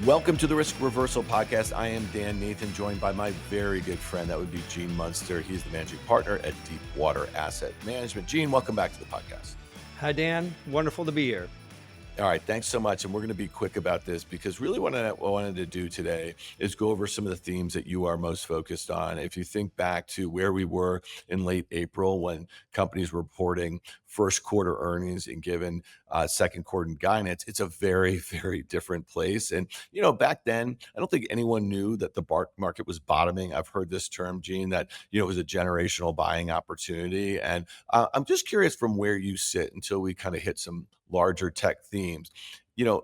Welcome to the Risk Reversal Podcast. I am Nathan, joined by my very good friend, that would be Gene Munster. He's the managing partner at Deepwater Asset Management. Gene, welcome back to the podcast. Hi, Dan. Wonderful to be here. All right, thanks so much. And we're going to be quick about this because really what I wanted to do today is go over some of the themes that you are most focused on. If you think back to where we were in late April when companies were reporting first quarter earnings and given second quarter guidance, it's a very, very different place. And, back then, I don't think anyone knew that the market was bottoming. I've heard this term, Gene, that, it was a generational buying opportunity. And I'm just curious from where you sit until we kind of hit some larger tech themes. You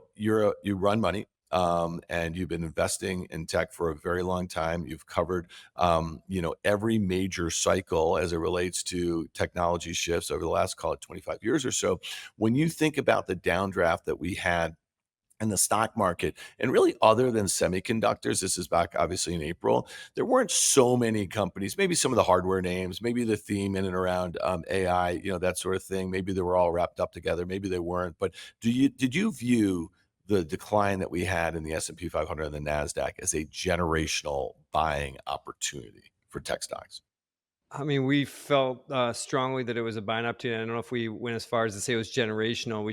run money. And you've been investing in tech for a very long time. You've covered, every major cycle as it relates to technology shifts over the last, call it 25 years or so. When you think about the downdraft that we had in the stock market, and really other than semiconductors, this is back obviously in April, there weren't so many companies, maybe some of the hardware names, maybe the theme in and around AI, that sort of thing. Maybe they were all wrapped up together, maybe they weren't. But did you view the decline that we had in the S&P 500 and the NASDAQ as a generational buying opportunity for tech stocks? I mean, we felt strongly that it was a buying opportunity. I don't know if we went as far as to say it was generational.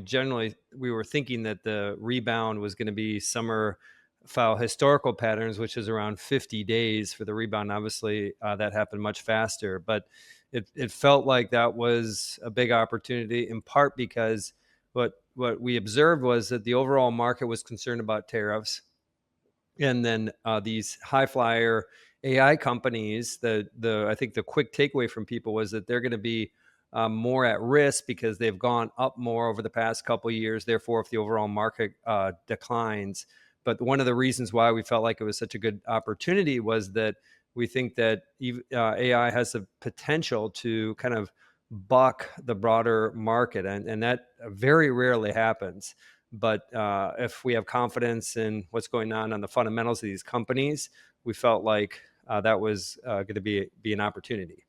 We were thinking that the rebound was going to be summer file historical patterns, which is around 50 days for the rebound. Obviously, that happened much faster, but it felt like that was a big opportunity, in part because what we observed was that the overall market was concerned about tariffs, and then these high flyer AI companies. I think the quick takeaway from people was that they're going to be more at risk because they've gone up more over the past couple of years. Therefore, if the overall market declines, but one of the reasons why we felt like it was such a good opportunity was that we think that AI has the potential to kind of buck the broader market, and that very rarely happens. But if we have confidence in what's going on the fundamentals of these companies, we felt like that was going to be an opportunity.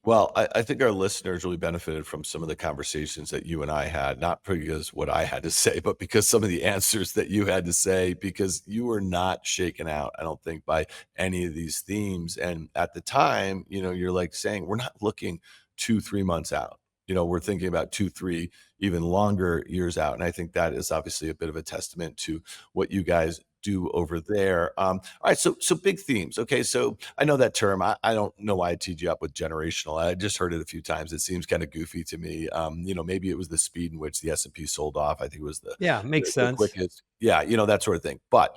Well, I think our listeners really benefited from some of the conversations that you and I had, not because what I had to say, but because some of the answers that you had to say, because you were not shaken out, I don't think, by any of these themes. And at the time, you're like saying, we're not looking 2-3 months out. We're thinking about 2-3, even longer years out. And I think that is obviously a bit of a testament to what you guys do over there. All right, so big themes. Okay, so I know that term. I don't know why I teed you up with generational. I just heard it a few times. It seems kind of goofy to me. Maybe it was the speed in which the S&P sold off. I think it was Yeah, makes the sense. quickest. Yeah, that sort of thing. But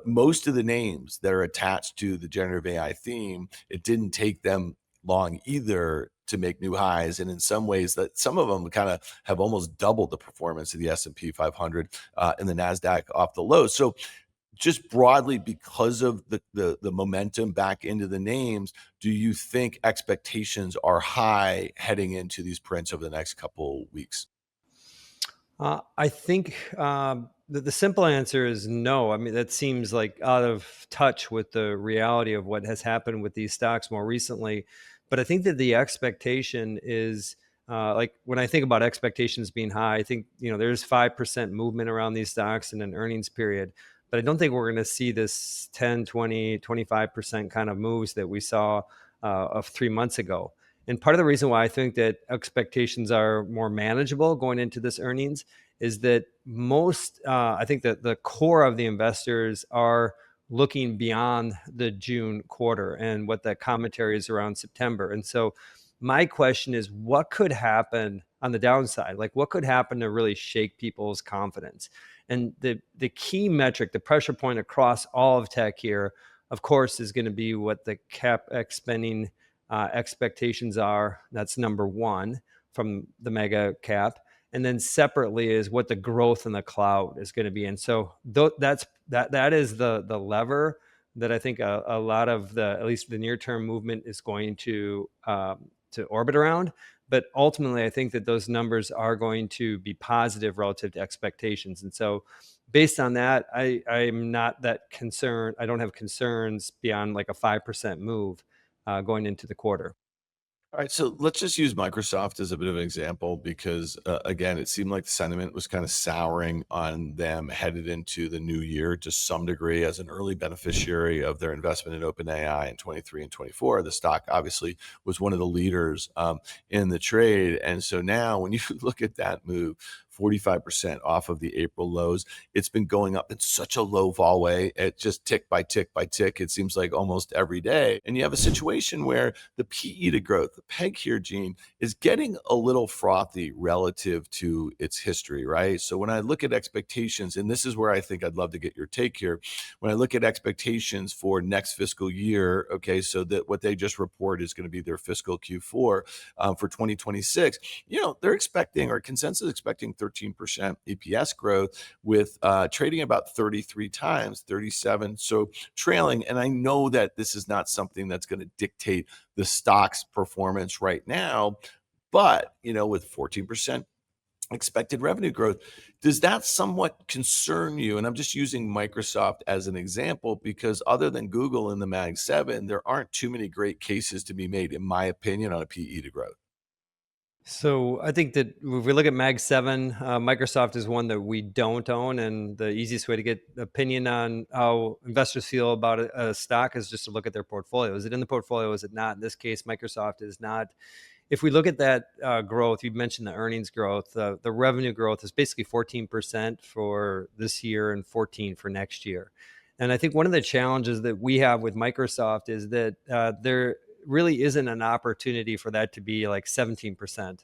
most of the names that are attached to the generative AI theme, it didn't take them long either to make new highs, and in some ways that some of them kind of have almost doubled the performance of the S&P 500 and the NASDAQ off the lows. So just broadly, because of the momentum back into the names, do you think expectations are high heading into these prints over the next couple weeks? I think the simple answer is no. I mean, that seems like out of touch with the reality of what has happened with these stocks more recently. But I think that the expectation is like when I think about expectations being high, I think, there's 5% movement around these stocks in an earnings period. But I don't think we're going to see this 10, 20, 25% kind of moves that we saw of 3 months ago. And part of the reason why I think that expectations are more manageable going into this earnings is that I think that the core of the investors are looking beyond the June quarter and what that commentary is around September. And so my question is, what could happen on the downside? Like, what could happen to really shake people's confidence? And the key metric, the pressure point across all of tech here, of course, is going to be what the CapEx spending expectations are. That's number one from the mega cap. And then separately is what the growth in the cloud is going to be. And so that is the lever that I think a lot of at least the near term movement is going to orbit around. But ultimately, I think that those numbers are going to be positive relative to expectations. And so based on that, I'm not that concerned. I don't have concerns beyond like a 5% move going into the quarter. All right, so let's just use Microsoft as a bit of an example because, again, it seemed like the sentiment was kind of souring on them headed into the new year to some degree as an early beneficiary of their investment in OpenAI in 23 and 24. The stock obviously was one of the leaders in the trade. And so now when you look at that move, 45% off of the April lows, it's been going up in such a low vol way. It just tick by tick by tick. It seems like almost every day. And you have a situation where the PE to growth, the peg here, Gene, is getting a little frothy relative to its history, right? So when I look at expectations, and this is where I think I'd love to get your take here. When I look at expectations for next fiscal year, okay, so that what they just report is going to be their fiscal Q4 for 2026, they're expecting, or consensus expecting 13% EPS growth with trading about 33 times, 37. So trailing. And I know that this is not something that's going to dictate the stock's performance right now, but with 14% expected revenue growth, does that somewhat concern you? And I'm just using Microsoft as an example because other than Google in the Mag 7, there aren't too many great cases to be made, in my opinion, on a PE to growth. So I think that if we look at Mag 7, Microsoft is one that we don't own. And the easiest way to get opinion on how investors feel about a stock is just to look at their portfolio. Is it in the portfolio? Is it not? In this case, Microsoft is not. If we look at that growth, you mentioned the earnings growth, the revenue growth is basically 14% for this year and 14 for next year. And I think one of the challenges that we have with Microsoft is that there really isn't an opportunity for that to be like 17%.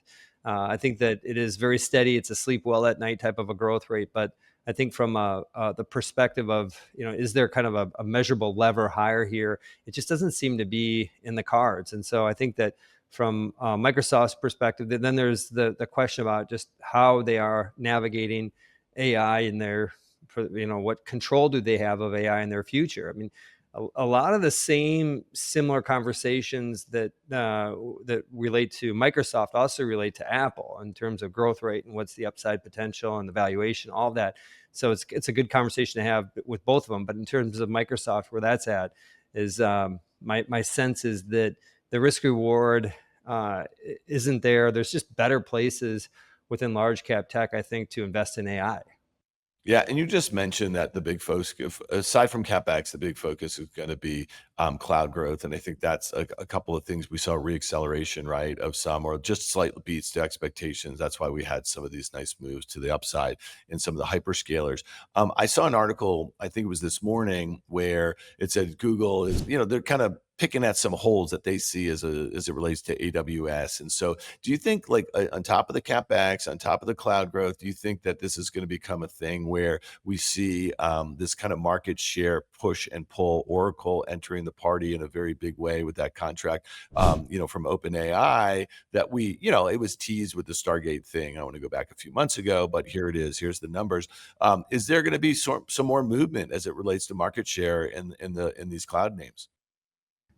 I think that it is very steady. It's a sleep well at night type of a growth rate. But I think from the perspective of, is there kind of a measurable lever higher here? It just doesn't seem to be in the cards. And so I think that from Microsoft's perspective, then there's the question about just how they are navigating AI in their, what control do they have of AI in their future? I mean, a lot of the same similar conversations that relate to Microsoft also relate to Apple in terms of growth rate and what's the upside potential and the valuation, all of that. So it's a good conversation to have with both of them. But in terms of Microsoft, where that's at is my sense is that the risk reward isn't there. There's just better places within large cap tech, I think, to invest in AI. Yeah, and you just mentioned that the big focus, aside from CapEx, the big focus is going to be cloud growth, and I think that's a couple of things we saw reacceleration, right, of some or just slight beats to expectations. That's why we had some of these nice moves to the upside in some of the hyperscalers. I saw an article, I think it was this morning, where it said Google is, they're kind of picking at some holes that they see as it relates to AWS. And so do you think like on top of the CapEx, on top of the cloud growth, do you think that this is going to become a thing where we see this kind of market share push and pull, Oracle entering the party in a very big way with that contract, from OpenAI that it was teased with the Stargate thing. I want to go back a few months ago, but here it is. Here's the numbers. Is there going to be some more movement as it relates to market share in these cloud names?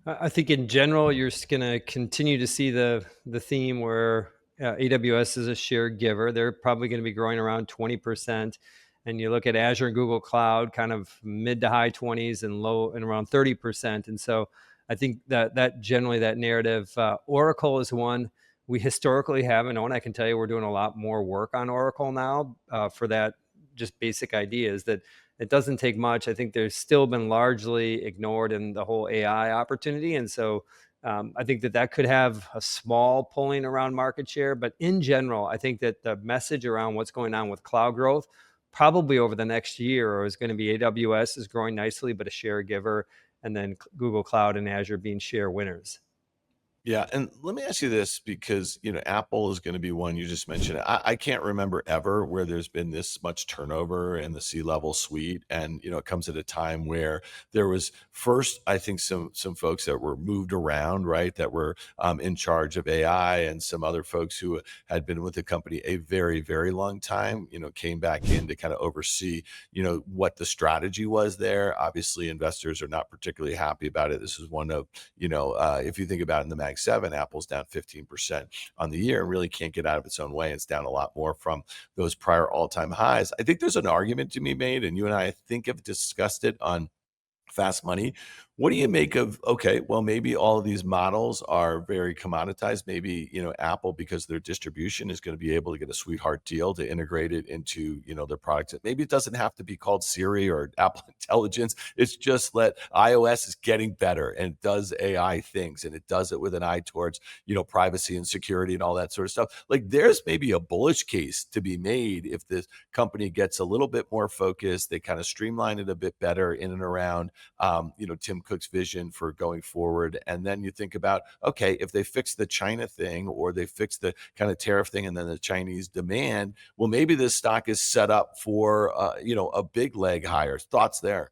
I think in general, you're going to continue to see the theme where AWS is a share giver. They're probably going to be growing around 20%. And you look at Azure and Google Cloud, kind of mid to high 20s and low and around 30%. And so I think that generally that narrative, Oracle is one we historically haven't owned. I can tell you we're doing a lot more work on Oracle now for that just basic idea is that it doesn't take much. I think there's still been largely ignored in the whole AI opportunity. And so I think that could have a small pulling around market share. But in general, I think that the message around what's going on with cloud growth probably over the next year is going to be AWS is growing nicely, but a share giver, and then Google Cloud and Azure being share winners. Yeah, and let me ask you this because, Apple is gonna be one you just mentioned. I can't remember ever where there's been this much turnover in the C-level suite, and, it comes at a time where there was first, I think, some folks that were moved around, right, that were, in charge of AI, and some other folks who had been with the company a very, very long time, came back in to kinda oversee, what the strategy was there. Obviously, investors are not particularly happy about it. This is one of, if you think about it in the Mag 7, Apple's down 15% on the year and really can't get out of its own way. It's down a lot more from those prior all-time highs. I think there's an argument to be made, and you and I think have discussed it on Fast Money, What do you make of, okay, well, maybe all of these models are very commoditized. Maybe, Apple, because their distribution is going to be able to get a sweetheart deal to integrate it into, their products. Maybe it doesn't have to be called Siri or Apple Intelligence. It's just that iOS is getting better and it does AI things, and it does it with an eye towards, privacy and security and all that sort of stuff. Like, there's maybe a bullish case to be made if this company gets a little bit more focused, they kind of streamline it a bit better in and around Tim Cook's vision for going forward. And then you think about, okay, if they fix the China thing or they fix the kind of tariff thing and then the Chinese demand, well, maybe this stock is set up for, a big leg higher. Thoughts there?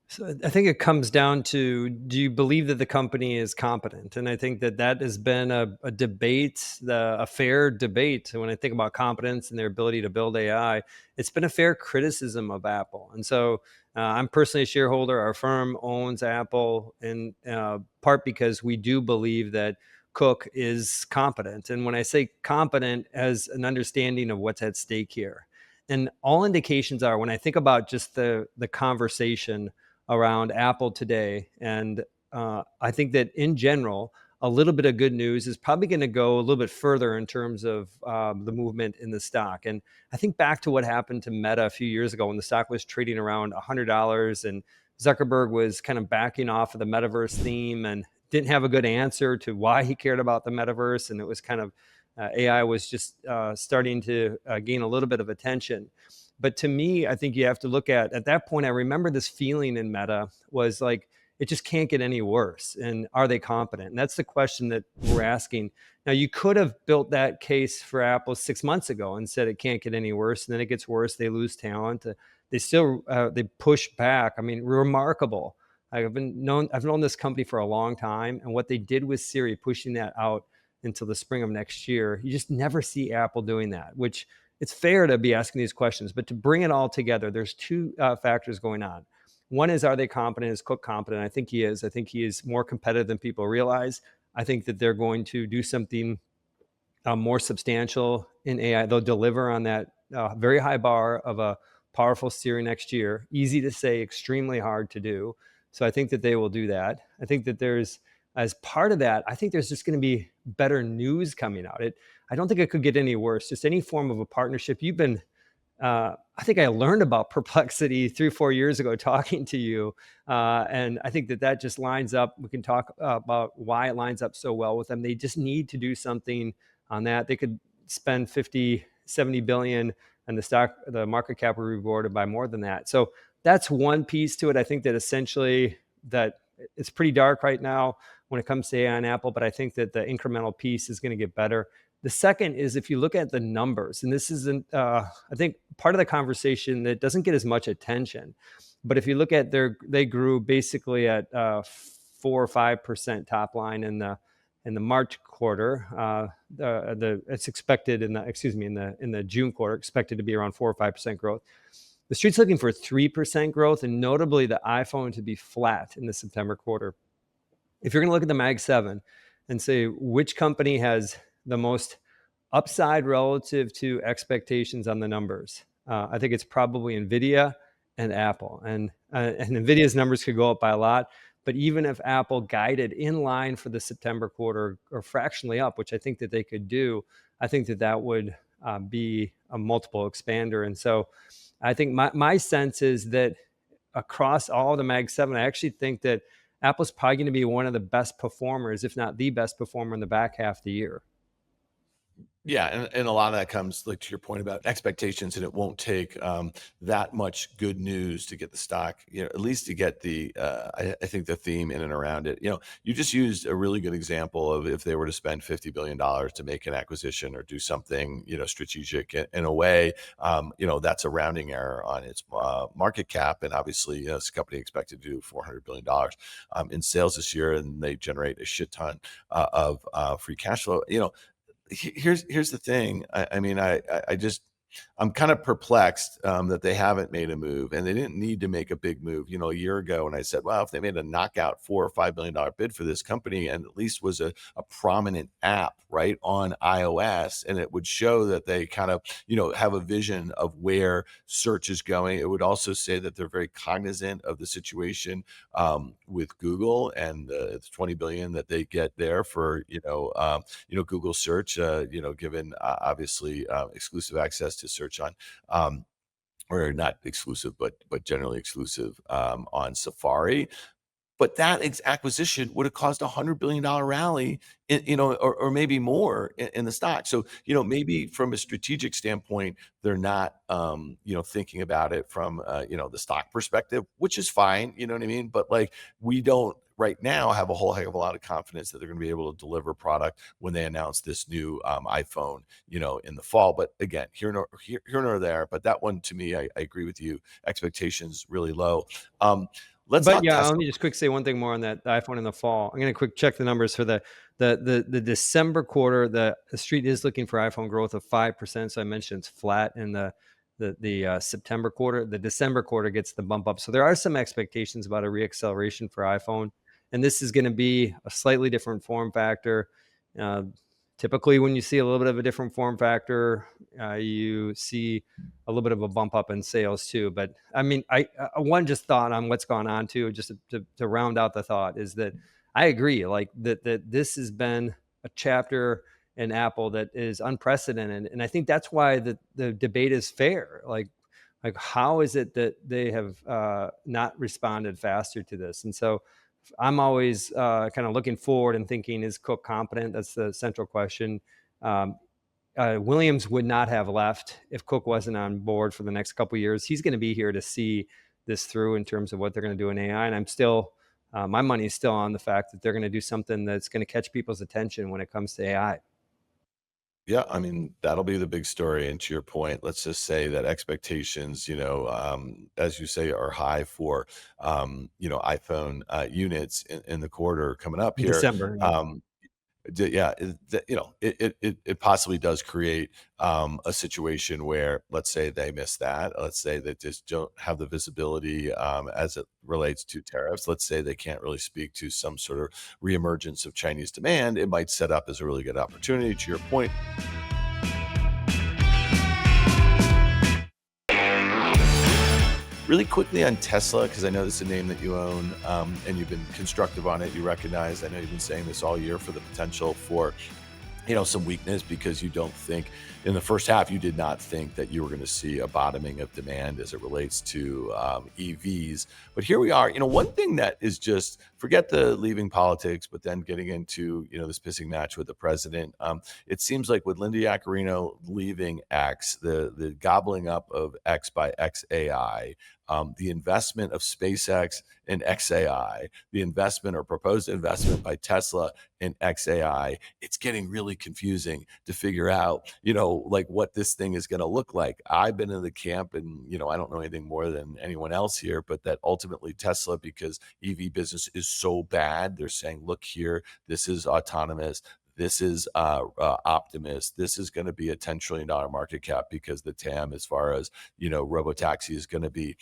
So I think it comes down to, do you believe that the company is competent? And I think that that has been a debate, a fair debate. When I think about competence and their ability to build AI, it's been a fair criticism of Apple. And so I'm personally a shareholder. Our firm owns Apple in part because we do believe that Cook is competent. And when I say competent, as an understanding of what's at stake here. And all indications are, when I think about just the conversation around Apple today. And I think that in general, a little bit of good news is probably going to go a little bit further in terms of the movement in the stock. And I think back to what happened to Meta a few years ago when the stock was trading around $100 and Zuckerberg was kind of backing off of the metaverse theme and didn't have a good answer to why he cared about the metaverse. And it was kind of AI was just starting to gain a little bit of attention. But to me, I think you have to look at that point, I remember this feeling in Meta was like, it just can't get any worse. And are they competent? And that's the question that we're asking. Now, you could have built that case for Apple 6 months ago and said it can't get any worse. And then it gets worse. They lose talent. They still, they push back. I mean, remarkable. I've known this company for a long time. And what they did with Siri, pushing that out until the spring of next year, you just never see Apple doing that, which it's fair to be asking these questions, but to bring it all together, there's two factors going on. One is, are they competent? Is Cook competent? I think he is. I think he is more competitive than people realize. I think that they're going to do something more substantial in AI. They'll deliver on that very high bar of a powerful Siri next year. Easy to say, extremely hard to do. So I think that they will do that. I think that as part of that, I think there's just going to be better news coming out. I don't think it could get any worse. Just any form of a partnership. I think I learned about Perplexity 3-4 years ago talking to you. And I think that just lines up. We can talk about why it lines up so well with them. They just need to do something on that. They could spend 50, 70 billion and the market cap will be rewarded by more than that. So that's one piece to it. I think that essentially that it's pretty dark right now when it comes to AI and Apple, but I think that the incremental piece is going to get better. The second is, if you look at the numbers, and this isn't, I think, part of the conversation that doesn't get as much attention, but if you look at they grew basically at 4 or 5% top line in the March quarter. It's expected in the June quarter, expected to be around 4 or 5% growth. The street's looking for 3% growth, and notably the iPhone to be flat in the September quarter. If you're going to look at the Mag 7 and say which company has the most upside relative to expectations on the numbers, I think it's probably NVIDIA and Apple. And NVIDIA's numbers could go up by a lot. But even if Apple guided in line for the September quarter or fractionally up, which I think that they could do, I think that would be a multiple expander. And so I think my sense is that across all the Mag 7, I actually think that Apple's probably going to be one of the best performers, if not the best performer in the back half of the year. Yeah, and a lot of that comes, like, to your point about expectations, and it won't take that much good news to get the stock, at least to get the, I think, the theme in and around it. You just used a really good example of if they were to spend $50 billion to make an acquisition or do something, strategic in a way, that's a rounding error on its market cap. And obviously, this company expected to do $400 billion in sales this year, and they generate a shit ton of free cash flow. Here's the thing. I mean, I just I'm kind of perplexed that they haven't made a move, and they didn't need to make a big move. A year ago, when I said, "Well, if they made a knockout $4 or $5 billion bid for this company, and at least was a prominent app right on iOS, and it would show that they kind of have a vision of where search is going." It would also say that they're very cognizant of the situation with Google and the 20 billion that they get there for Google search, given obviously exclusive access to search on, or not exclusive, but generally exclusive on Safari. But that acquisition would have caused $100 billion rally, or maybe more in the stock. So, maybe from a strategic standpoint, they're not, thinking about it from, the stock perspective, which is fine. You know what I mean? But like, we don't right now have a whole heck of a lot of confidence that they're going to be able to deliver product when they announce this new iPhone, in the fall. But again, here nor there. But that one, to me, I agree with you. Expectations really low. Let's But talk yeah, let Tesla. me just quick say one thing more on that iPhone in the fall. I'm going to quick check the numbers for the December quarter. The street is looking for iPhone growth of 5%. So I mentioned it's flat in the September quarter. The December quarter gets the bump up. So there are some expectations about a reacceleration for iPhone, and this is going to be a slightly different form factor. Uh, Typically, when you see a little bit of a different form factor, you see a little bit of a bump up in sales too. But I mean, I one just thought on what's gone on too, just to round out the thought, is that I agree, like that this has been a chapter in Apple that is unprecedented, and I think that's why the debate is fair. Like how is it that they have not responded faster to this? And so I'm always kind of looking forward and thinking, is Cook competent? That's the central question. Um, Williams would not have left if Cook wasn't on board for the next couple of years. He's going to be here to see this through in terms of what they're going to do in AI. And I'm still, my money is still on the fact that they're going to do something that's going to catch people's attention when it comes to AI. Yeah, I mean, that'll be the big story. And to your point, let's just say that expectations, as you say, are high for, iPhone units in the quarter coming up here. December. Yeah. Yeah, it possibly does create a situation where, let's say they miss that. Let's say they just don't have the visibility as it relates to tariffs. Let's say they can't really speak to some sort of reemergence of Chinese demand. It might set up as a really good opportunity. To your point, really quickly on Tesla, because I know this is a name that you own, and you've been constructive on it. You recognize, I know you've been saying this all year, for the potential for some weakness, because you don't think in the first half, you did not think that you were going to see a bottoming of demand as it relates to EVs. But here we are. One thing that is just, forget the leaving politics, but then getting into, this pissing match with the president. It seems like with Linda Yaccarino leaving X, the gobbling up of X by XAI, the investment of SpaceX in XAI, the investment or proposed investment by Tesla in XAI, it's getting really confusing to figure out, like what this thing is going to look like. I've been in the camp, and, I don't know anything more than anyone else here, but that ultimately Tesla, because EV business is so bad, they're saying, look here, this is autonomous. This is Optimus. This is going to be a $10 trillion market cap, because the TAM, as far as, robotaxi, is going to be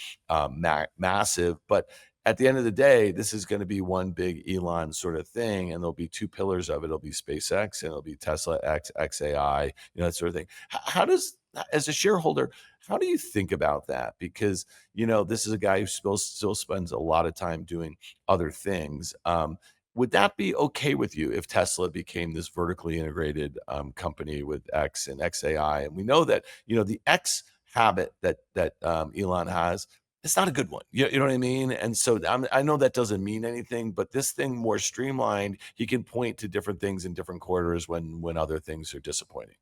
massive. But at the end of the day, this is going to be one big Elon sort of thing, and there'll be two pillars of it. It'll be SpaceX and it'll be Tesla X, XAI, that sort of thing. How does, as a shareholder, how do you think about that? Because, this is a guy who still spends a lot of time doing other things. Would that be okay with you if Tesla became this vertically integrated company with X and XAI? And we know that, the X habit that Elon has, it's not a good one. You know what I mean? And so I know that doesn't mean anything, but this thing more streamlined, he can point to different things in different quarters when other things are disappointing.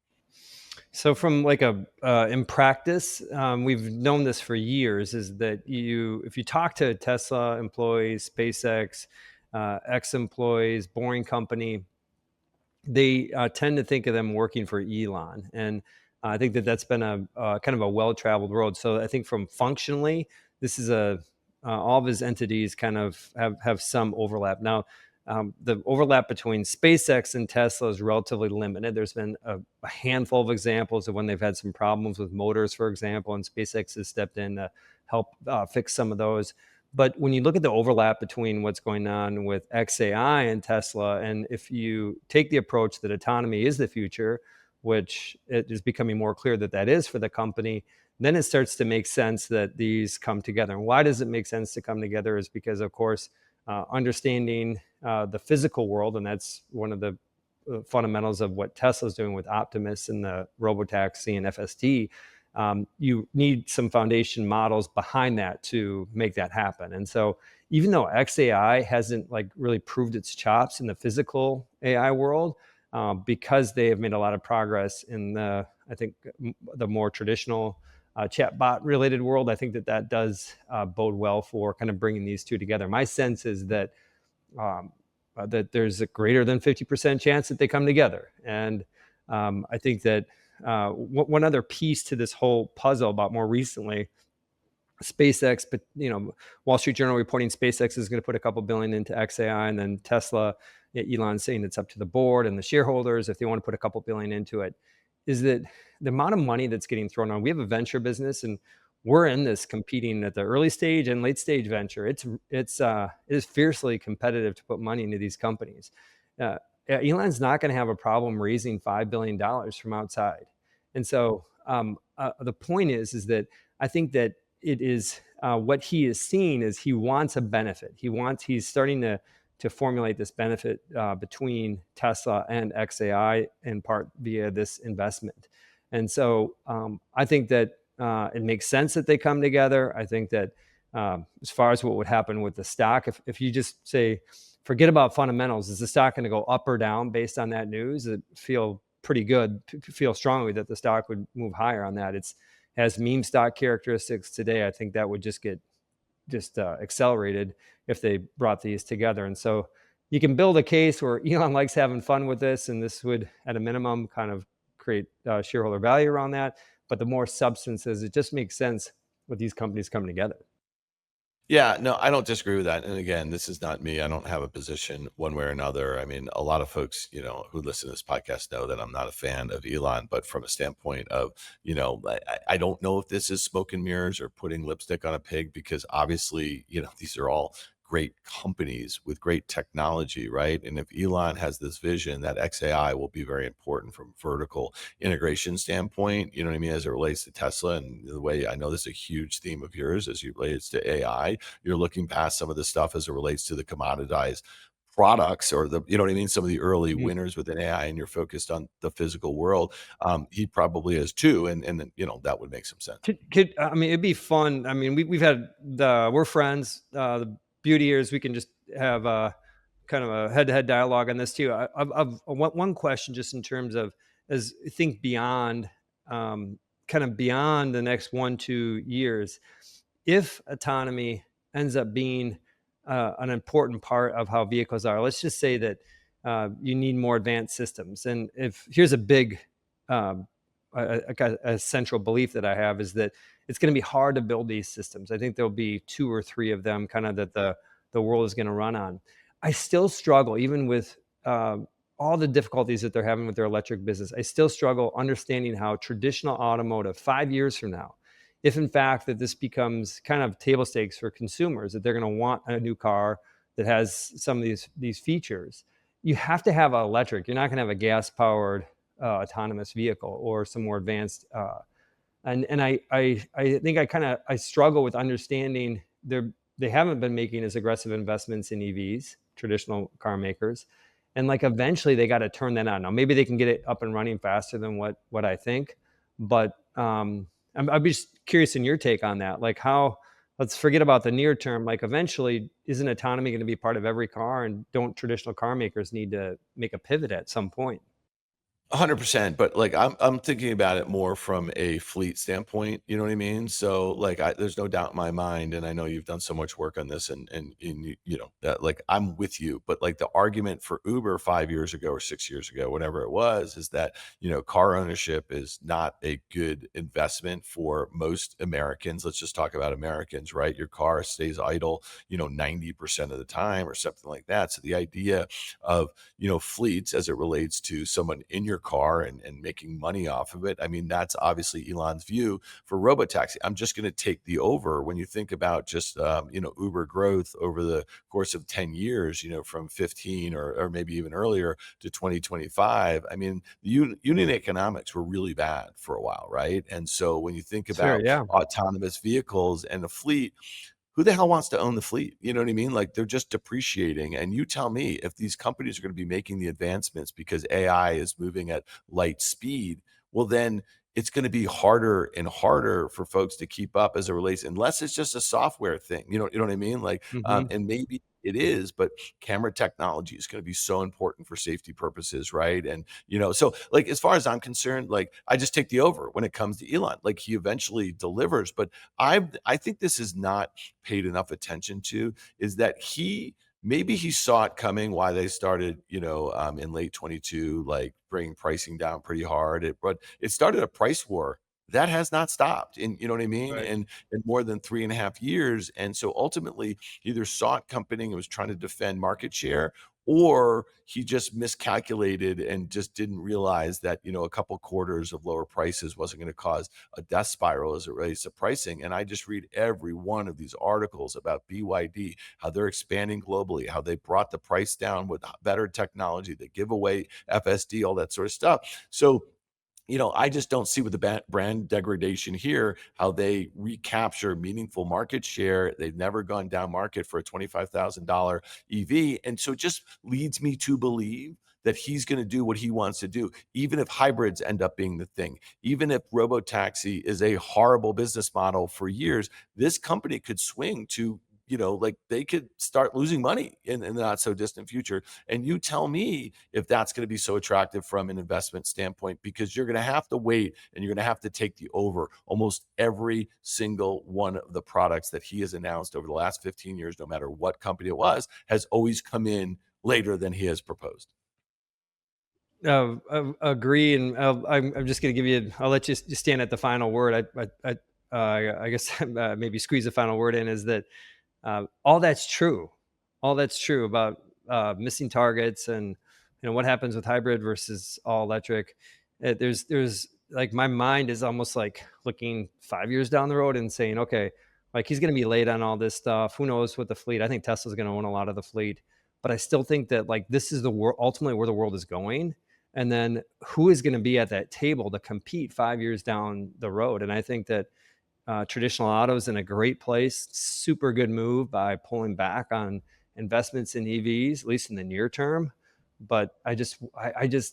So from like in practice, we've known this for years, is that if you talk to Tesla employees, SpaceX, ex employees, Boring Company, they tend to think of them working for Elon. And I think that that's been a kind of a well-traveled road. So I think from functionally, this is all of his entities kind of have some overlap. Now, The overlap between SpaceX and Tesla is relatively limited. There's been a handful of examples of when they've had some problems with motors, for example, and SpaceX has stepped in to help fix some of those. But when you look at the overlap between what's going on with XAI and Tesla, and if you take the approach that autonomy is the future, which it is becoming more clear that that is for the company, then it starts to make sense that these come together. And why does it make sense to come together is because, of course, understanding the physical world, and that's one of the fundamentals of what Tesla's doing with Optimus and the robotaxi and FSD. You need some foundation models behind that to make that happen. And so even though XAI hasn't like really proved its chops in the physical AI world, because they have made a lot of progress in the, I think, the more traditional chatbot related world, I think that that does bode well for kind of bringing these two together. My sense is that that there's a greater than 50% chance that they come together. And I think that one other piece to this whole puzzle about more recently, SpaceX, but Wall Street Journal reporting SpaceX is going to put a couple billion into XAI, and then Tesla, Elon saying it's up to the board and the shareholders if they want to put a couple billion into it, is that the amount of money that's getting thrown on. We have a venture business, and we're in this competing at the early stage and late stage venture. It is fiercely competitive to put money into these companies. Elon's not going to have a problem raising $5 billion from outside. And so the point is that I think that it is what he is seeing is he wants a benefit. He's starting to formulate this benefit between Tesla and XAI in part via this investment. And so I think that it makes sense that they come together. I think that as far as what would happen with the stock, if you just say, forget about fundamentals, is the stock going to go up or down based on that news? It feel pretty good, feel strongly that the stock would move higher on that. It has meme stock characteristics today. I think that would just get accelerated if they brought these together. And so you can build a case where Elon likes having fun with this, and this would, at a minimum, kind of create shareholder value around that. But the more substance is, it just makes sense with these companies coming together. Yeah, no, I don't disagree with that. And again, this is not me. I don't have a position one way or another. I mean, a lot of folks, who listen to this podcast know that I'm not a fan of Elon, but from a standpoint of, I don't know if this is smoke and mirrors or putting lipstick on a pig, because obviously, these are all great companies with great technology, right? And if Elon has this vision that XAI will be very important from vertical integration standpoint, you know what I mean, as it relates to Tesla, and the way I know this is a huge theme of yours as it relates to AI, you're looking past some of the stuff as it relates to the commoditized products or you know what I mean, some of the early winners within AI, and you're focused on the physical world. He probably is too, and that would make some sense. I mean, it'd be fun. I mean, we've had we're friends. The beauty here is we can just have kind of a head-to-head dialogue on this too. I've one question just in terms of, as I think beyond, kind of beyond the next 1-2 years, if autonomy ends up being an important part of how vehicles are, let's just say that you need more advanced systems. And if here's a big, a central belief that I have is that it's going to be hard to build these systems. I think there'll be 2 or 3 of them kind of that the world is going to run on. I still struggle, even with all the difficulties that they're having with their electric business. I still struggle understanding how traditional automotive 5 years from now, if in fact that this becomes kind of table stakes for consumers, that they're going to want a new car that has some of these features, you have to have an electric. You're not going to have a gas powered autonomous vehicle or some more advanced. And I think I struggle with understanding they haven't been making as aggressive investments in EVs, traditional car makers, and like eventually they got to turn that on. Now maybe they can get it up and running faster than what I think, but I'd be just curious in your take on that. Like how, let's forget about the near term. Like eventually, isn't autonomy going to be part of every car, and don't traditional car makers need to make a pivot at some point? 100%, but, like, I'm thinking about it more from a fleet standpoint, you know what I mean? So, like, there's no doubt in my mind, and I know you've done so much work on this and you know, that, like, I'm with you, but, like, the argument for Uber 5 years ago or 6 years ago, whatever it was, is that, you know, car ownership is not a good investment for most Americans. Let's just talk about Americans, right? Your car stays idle, you know, 90% of the time or something like that. So the idea of, you know, fleets as it relates to someone in your car and making money off of it. I mean, that's obviously Elon's view for robotaxi. I'm just going to take the over when you think about just, you know, Uber growth over the course of 10 years, you know, from 15 or maybe even earlier to 2025. I mean, the unit economics were really bad for a while, right? And so when you think It's fair, about yeah. autonomous vehicles and a fleet, who the hell wants to own the fleet? You know what I mean? Like, they're just depreciating, and you tell me if these companies are gonna be making the advancements because AI is moving at light speed, well, then it's gonna be harder and harder for folks to keep up as it relates unless it's just a software thing, you know what I mean? Like, Mhm. and maybe it is, but camera technology is gonna be so important for safety purposes, right? And, you know, so, like, as far as I'm concerned, like, I just take the over when it comes to Elon. Like, he eventually delivers, but I think this is not paid enough attention to is that maybe he saw it coming why they started, you know, in late 22, like bringing pricing down pretty hard. But it started a price war that has not stopped. And you know what I mean? Right. And in more than 3.5 years. And so ultimately, he either saw it coming and was trying to defend market share, or he just miscalculated and just didn't realize that, you know, a couple quarters of lower prices wasn't going to cause a death spiral as it relates to pricing. And I just read every one of these articles about BYD, how they're expanding globally, how they brought the price down with better technology, they give away FSD, all that sort of stuff. So, you know, I just don't see with the brand degradation here how they recapture meaningful market share. They've never gone down market for a $25,000 EV. And so it just leads me to believe that he's going to do what he wants to do, even if hybrids end up being the thing, even if robotaxi is a horrible business model for years, this company could swing to, you know, like they could start losing money in the not so distant future. And you tell me if that's going to be so attractive from an investment standpoint, because you're going to have to wait and you're going to have to take the over. Almost every single one of the products that he has announced over the last 15 years, no matter what company it was, has always come in later than he has proposed. Agree, and I'm just gonna give you. I'll let you just stand at the final word. I guess maybe squeeze the final word in is that all that's true. All that's true about missing targets and what happens with hybrid versus all electric. There's like my mind is almost like looking 5 years down the road and saying, okay, like he's going to be late on all this stuff. Who knows what the fleet? I think Tesla's going to own a lot of the fleet, but I still think that like this is the world ultimately where the world is going. And then who is going to be at that table to compete 5 years down the road? And I think that traditional autos in a great place. Super good move by pulling back on investments in EVs, at least in the near term. But I just,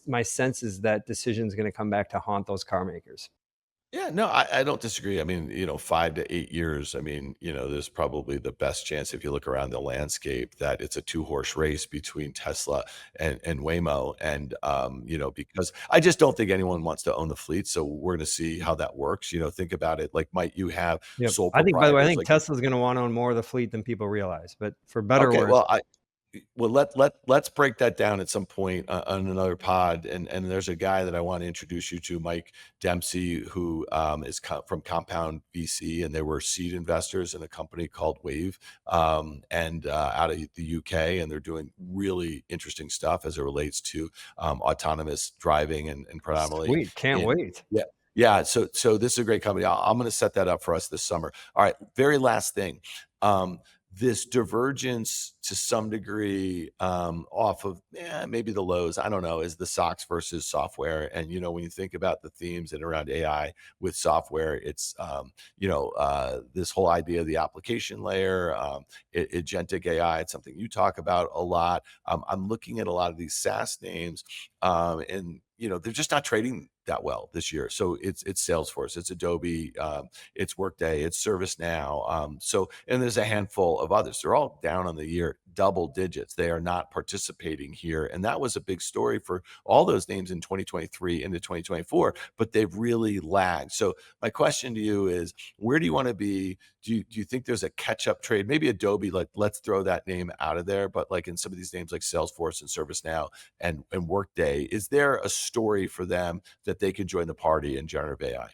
my sense is that decision is going to come back to haunt those car makers. Yeah, no, I don't disagree. I mean, you know, 5 to 8 years. I mean, you know, there's probably the best chance if you look around the landscape that it's a two-horse race between Tesla and Waymo. And you know, because I just don't think anyone wants to own the fleet. So we're gonna see how that works. You know, think about it. Like, might you have Yep. sole I think, by the way, I proprietors think like Tesla's going to want to own more of the fleet than people realize, but for better or okay, worse. well, let's break that down at some point on another pod. And there's a guy that I want to introduce you to, Mike Dempsey, who is from Compound VC, and they were seed investors in a company called Wave, and out of the UK, and they're doing really interesting stuff as it relates to autonomous driving and predominantly Sweet. Can't in wait. yeah. Yeah, so this is a great company. I'm going to set that up for us this summer. All right, very last thing. Um, this divergence to some degree off of maybe the lows, I don't know, is the stocks versus software. And you know, when you think about the themes and around AI with software, it's you know, this whole idea of the application layer, agentic AI. It's something you talk about a lot. I'm looking at a lot of these SaaS names, and you know, they're just not trading that well this year. So it's Salesforce, it's Adobe, it's Workday, it's ServiceNow. So, and there's a handful of others. They're all down on the year. double digits. They are not participating here. And that was a big story for all those names in 2023 into 2024, but they've really lagged. So my question to you is, where do you want to be? Do you think there's a catch-up trade? Maybe Adobe, like let's throw that name out of there, but like in some of these names like Salesforce and ServiceNow and Workday, is there a story for them that they could join the party in generative AI?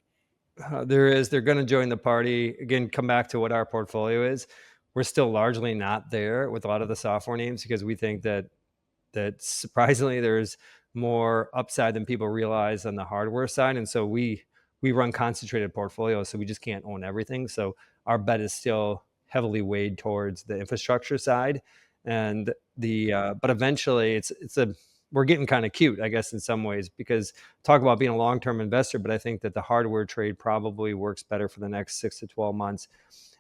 There is. They're going to join the party. Again, come back to what our portfolio is. We're still largely not there with a lot of the software names because we think that surprisingly there's more upside than people realize on the hardware side, and so we run concentrated portfolios, so we just can't own everything. So our bet is still heavily weighed towards the infrastructure side, and the but eventually it's a we're getting kind of cute, I guess, in some ways, because talk about being a long-term investor, but I think that the hardware trade probably works better for the next 6 to 12 months.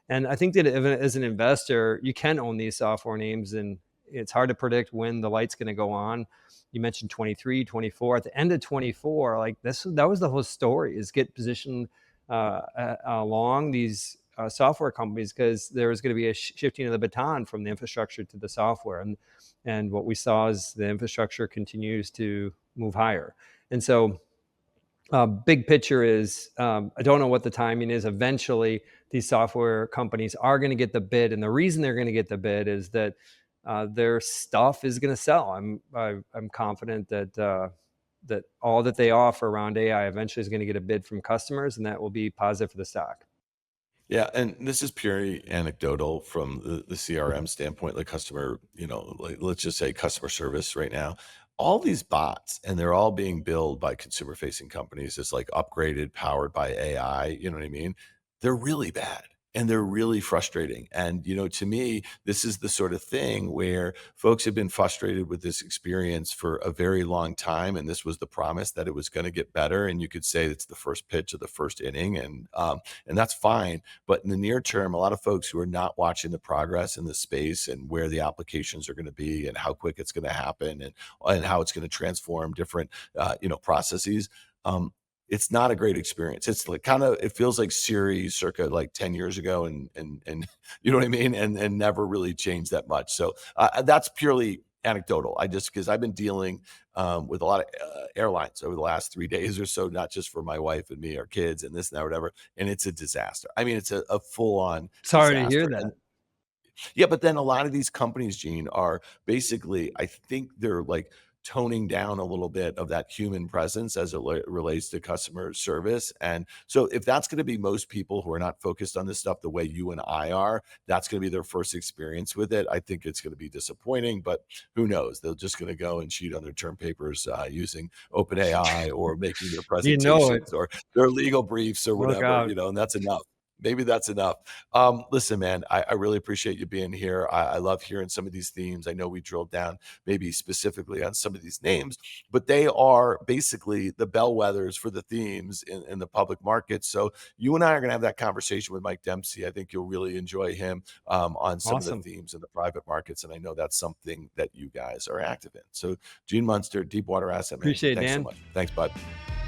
And I think that as an investor, you can own these software names, and it's hard to predict when the light's going to go on. You mentioned 23, 24. At the end of 24, like that was the whole story: is get positioned along these software companies, because there was going to be a shifting of the baton from the infrastructure to the software, and what we saw is the infrastructure continues to move higher. And so big picture is, I don't know what the timing is. Eventually, these software companies are going to get the bid, and the reason they're going to get the bid is that their stuff is going to sell. I'm confident that that all that they offer around AI eventually is going to get a bid from customers, and that will be positive for the stock. Yeah, and this is purely anecdotal from the CRM standpoint, like customer, like let's just say customer service right now. All these bots, and they're all being billed by consumer facing companies as like upgraded, powered by AI. You know what I mean? They're really bad and they're really frustrating. And, to me, this is the sort of thing where folks have been frustrated with this experience for a very long time. And this was the promise that it was going to get better. And you could say it's the first pitch of the first inning. And that's fine. But in the near term, a lot of folks who are not watching the progress in the space and where the applications are going to be and how quick it's going to happen and how it's going to transform different, processes. It's not a great experience. It's like it feels like Siri circa like 10 years ago and you know what I mean? And never really changed that much. So that's purely anecdotal. Because I've been dealing with a lot of airlines over the last 3 days or so, not just for my wife and me, our kids and this and that, whatever. And it's a disaster. I mean, it's a full on Sorry to hear disaster. that. Yeah, but then a lot of these companies, Gene, are basically, I think they're like toning down a little bit of that human presence as it relates to customer service. And so, if that's going to be most people who are not focused on this stuff the way you and I are, that's going to be their first experience with it. I think it's going to be disappointing, but who knows? They're just going to go and cheat on their term papers using OpenAI or making their You know it. presentations or their legal briefs or Look whatever, out. and that's enough. Maybe that's enough. Listen, man, I really appreciate you being here. I love hearing some of these themes. I know we drilled down maybe specifically on some of these names, but they are basically the bellwethers for the themes in the public market. So you and I are going to have that conversation with Mike Dempsey. I think you'll really enjoy him on some of the Awesome. themes in the private markets. And I know that's something that you guys are active in. So Gene Munster, Deepwater Asset Appreciate Management, it, thanks so Dan. much. Thanks, bud.